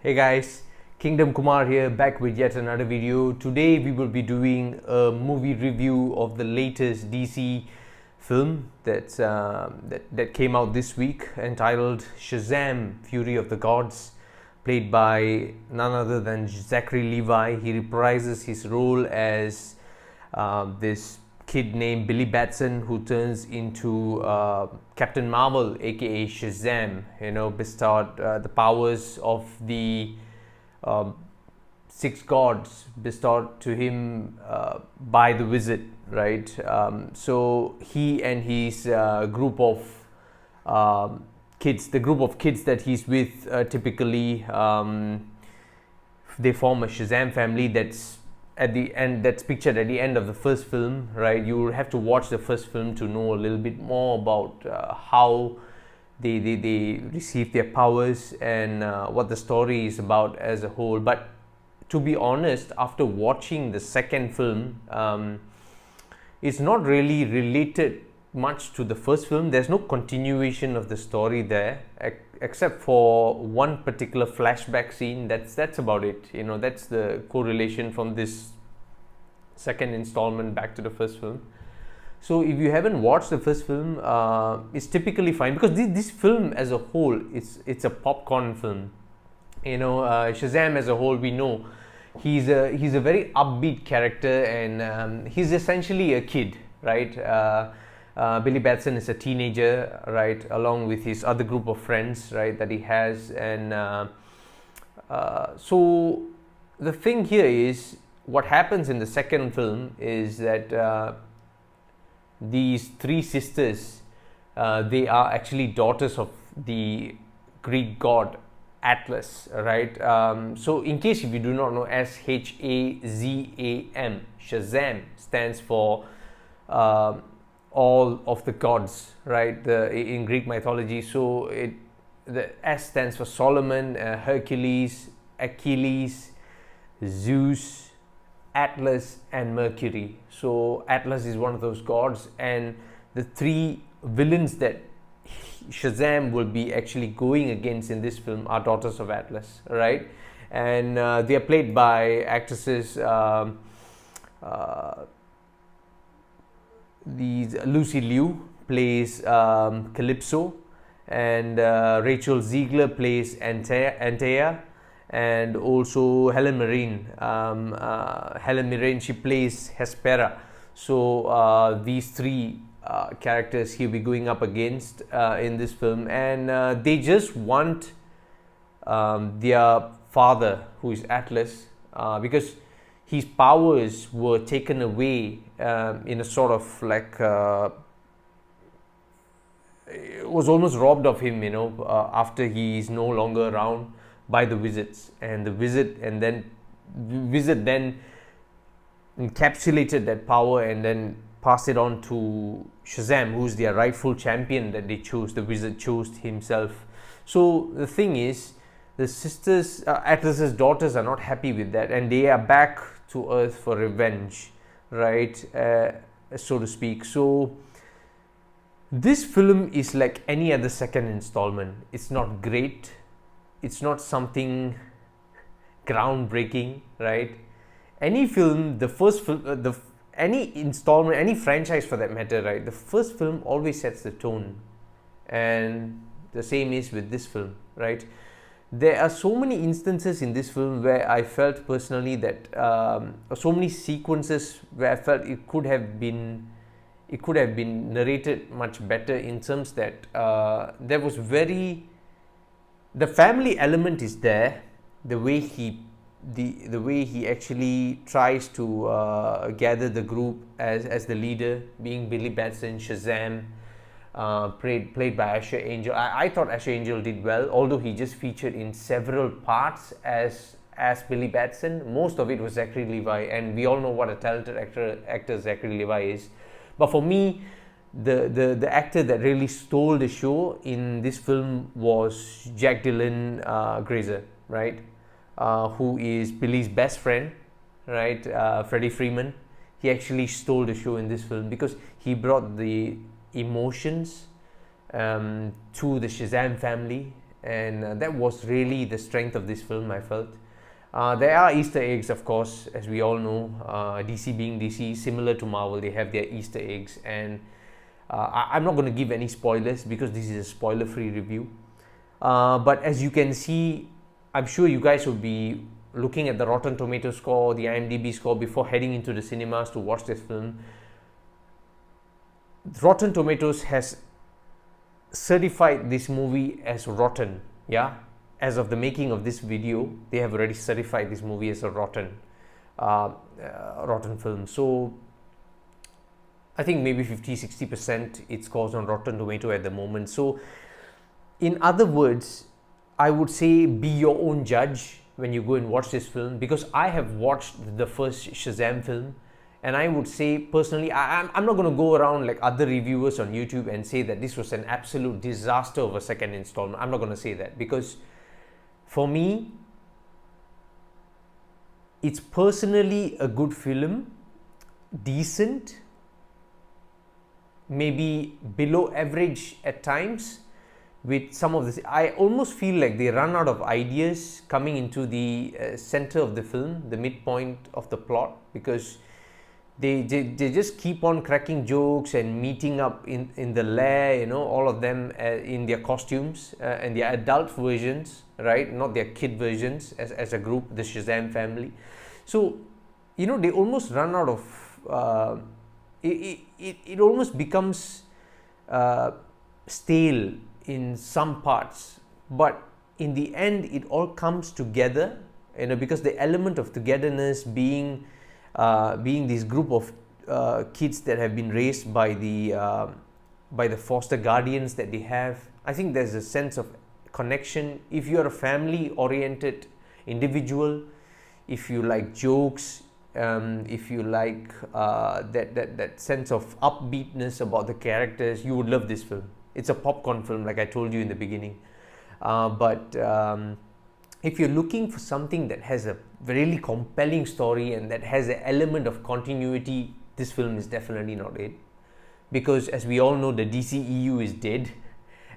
Hey guys, Kingdom Kumar here, back with yet another video. Today we will be doing a movie review of the latest DC film that came out this week, entitled SHAZAM: Fury of the Gods, played by none other than Zachary Levi. He reprises his role as this kid named Billy Batson, who turns into Captain Marvel, aka Shazam. Bestowed the powers of the six gods bestowed to him by the wizard, right? So he and his group of kids, the group of kids that he's with, typically they form a Shazam family that's pictured at the end of the first film, right? You will have to watch the first film to know a little bit more about how they receive their powers and what the story is about as a whole. But to be honest, after watching the second film, it's not really related much to the first film. There's no continuation of the story there, except for one particular flashback scene. That's about it. That's the correlation from this second installment back to the first film. So if you haven't watched the first film, it's typically fine, because this film as a whole, it's a popcorn film. Shazam as a whole, we know he's a very upbeat character, and he's essentially a kid, right? Billy Batson is a teenager, right, along with his other group of friends, right, that he has. And so the thing here is, what happens in the second film is that these three sisters, they are actually daughters of the Greek god Atlas, right? So in case if you do not know, SHAZAM, Shazam stands for all of the gods, right? In Greek mythology. So the S stands for Solomon, Hercules, Achilles, Zeus, Atlas, and Mercury. So Atlas is one of those gods, and the three villains that Shazam will be actually going against in this film are daughters of Atlas, right? And they are played by actresses. Lucy Liu plays Calypso, and Rachel Ziegler plays Antea, and also Helen Mirren. She plays Hespera. So these three characters he'll be going up against in this film, and they just want their father, who is Atlas, because his powers were taken away in a sort of like it was almost robbed of him, after he is no longer around, by the wizards. And the wizard then encapsulated that power and then passed it on to Shazam, who's their rightful champion that they chose. The wizard chose himself. So the thing is, the sisters, Atlas's daughters, are not happy with that, and they are back to Earth for revenge, right? So to speak. So this film is like any other second installment. It's not great. It's not something groundbreaking, right? Any film, the first film, any installment, any franchise for that matter, right? The first film always sets the tone, and the same is with this film, right? There are so many instances in this film where I felt personally that so many sequences where I felt it could have been narrated much better, in terms that there was the family element is there. The way he actually tries to gather the group as the leader, being Billy Batson, Shazam, played by Asher Angel. I thought Asher Angel did well, although he just featured in several parts as Billy Batson. Most of it was Zachary Levi, and we all know what a talented actor Zachary Levi is. But for me, the actor that really stole the show in this film was Jack Dylan Grazer, right? Who is Billy's best friend, right? Freddie Freeman. He actually stole the show in this film because he brought the emotions to the Shazam family, and that was really the strength of this film, I felt. There are Easter eggs, of course, as we all know. DC being DC, similar to Marvel, they have their Easter eggs, and I'm not going to give any spoilers because this is a spoiler-free review. But as you can see, I'm sure you guys will be looking at the Rotten Tomato score, the IMDb score before heading into the cinemas to watch this film. Rotten Tomatoes has certified this movie as rotten. Yeah, as of the making of this video, they have already certified this movie as a rotten film. So I think maybe 50-60% it scores on Rotten Tomato at the moment. So in other words, I would say be your own judge when you go and watch this film, because I have watched the first Shazam film, and I would say personally, I'm not going to go around like other reviewers on YouTube and say that this was an absolute disaster of a second installment. I'm not going to say that, because for me, it's personally a good film, decent, maybe below average at times. With some of this, I almost feel like they run out of ideas coming into the center of the film, the midpoint of the plot, because they just keep on cracking jokes and meeting up in the lair, you know, all of them in their costumes and their adult versions, right, not their kid versions, as a group, the Shazam family. So, you know, they almost run out of it almost becomes stale in some parts, but in the end it all comes together, you know, because the element of togetherness being this group of kids that have been raised by the foster guardians that they have. I think there's a sense of connection. If you're a family oriented individual, if you like jokes, if you like that sense of upbeatness about the characters, you would love this film. It's a popcorn film, like I told you in the beginning. But if you're looking for something that has a really compelling story and that has an element of continuity, this film is definitely not it. Because as we all know, the DCEU is dead,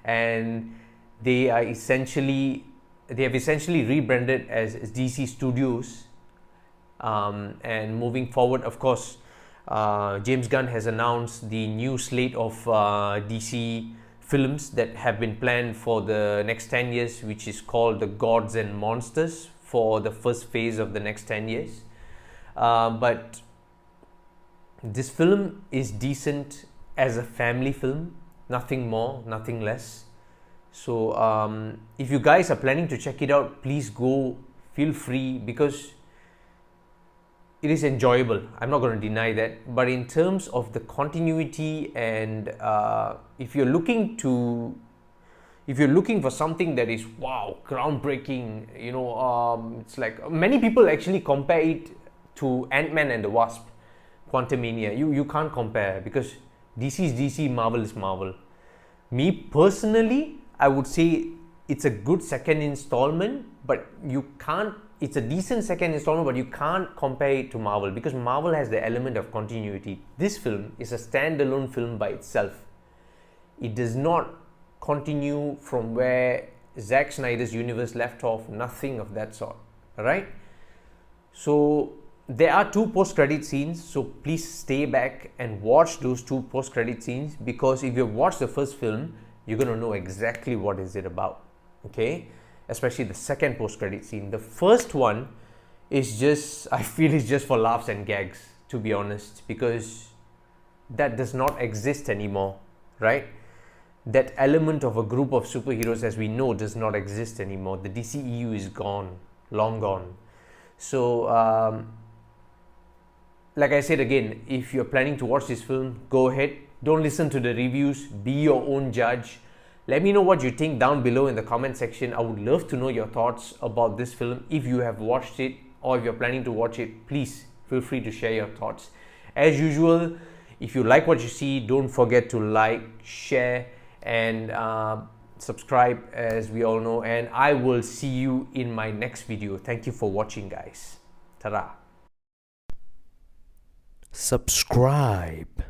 and they have essentially rebranded as DC Studios. And moving forward, of course, James Gunn has announced the new slate of DC films that have been planned for the next 10 years, which is called the Gods and Monsters, for the first phase of the next 10 years. But this film is decent as a family film, nothing more, nothing less. So if you guys are planning to check it out, please go, feel free, because it is enjoyable. I'm not going to deny that. But in terms of the continuity and if you're looking for something that is wow, groundbreaking, you know, it's like many people actually compare it to Ant-Man and the Wasp, Quantumania. You can't compare, because DC is DC, Marvel is Marvel. Me personally, I would say it's a good second installment, but it's a decent second installment, but you can't compare it to Marvel, because Marvel has the element of continuity. This film is a standalone film by itself. It does not continue from where Zack Snyder's universe left off, nothing of that sort. Alright? So there are 2 post-credit scenes, so please stay back and watch those 2 post-credit scenes, because if you've watched the first film, you're going to know exactly what is it about. Okay? Especially the second post-credit scene. The first one is just, I feel it's just for laughs and gags, to be honest, because that does not exist anymore, right? That element of a group of superheroes, as we know, does not exist anymore. The DCEU is gone, long gone. So, like I said again, if you're planning to watch this film, go ahead. Don't listen to the reviews. Be your own judge. Let me know what you think down below in the comment section. I would love to know your thoughts about this film. If you have watched it or if you're planning to watch it, please feel free to share your thoughts. As usual, if you like what you see, don't forget to like, share, and subscribe, as we all know. And I will see you in my next video. Thank you for watching, guys. Ta-da. Subscribe.